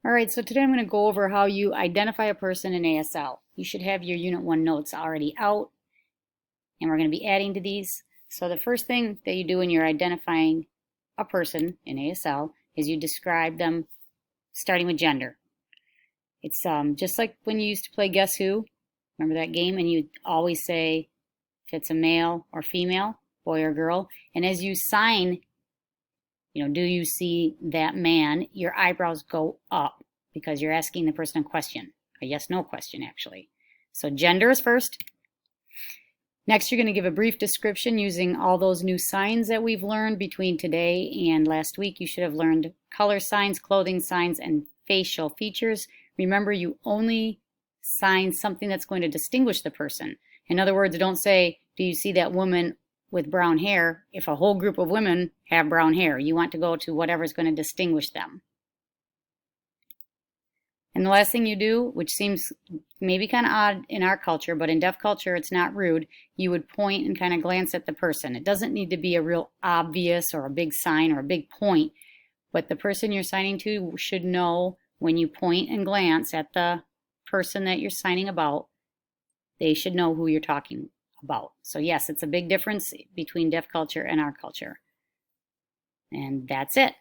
All right, so today I'm going to go over how you identify a person in ASL. You should have your Unit 1 notes already out, and we're going to be adding to these. So the first thing that you do when you're identifying a person in ASL is you describe them starting with gender. It's just like when you used to play Guess Who. Remember that game? And you always say if it's a male or female, boy or girl. And as you sign, do you see that man? Your eyebrows go up because you're asking the person a question, a yes/no question, actually. So gender is first. Next, you're going to give a brief description using all those new signs that we've learned between today and last week. You should have learned color signs, clothing signs, and facial features. Remember, you only sign something that's going to distinguish the person. In other words, don't say, do you see that woman with brown hair? If a whole group of women have brown hair, you want to go to whatever's going to distinguish them. And the last thing you do, which seems maybe kind of odd in our culture, but in deaf culture it's not rude, you would point and kind of glance at the person. It doesn't need to be a real obvious or a big sign or a big point, but the person you're signing to should know when you point and glance at the person that you're signing about, they should know who you're talking about. So yes, it's a big difference between deaf culture and our culture. And that's it.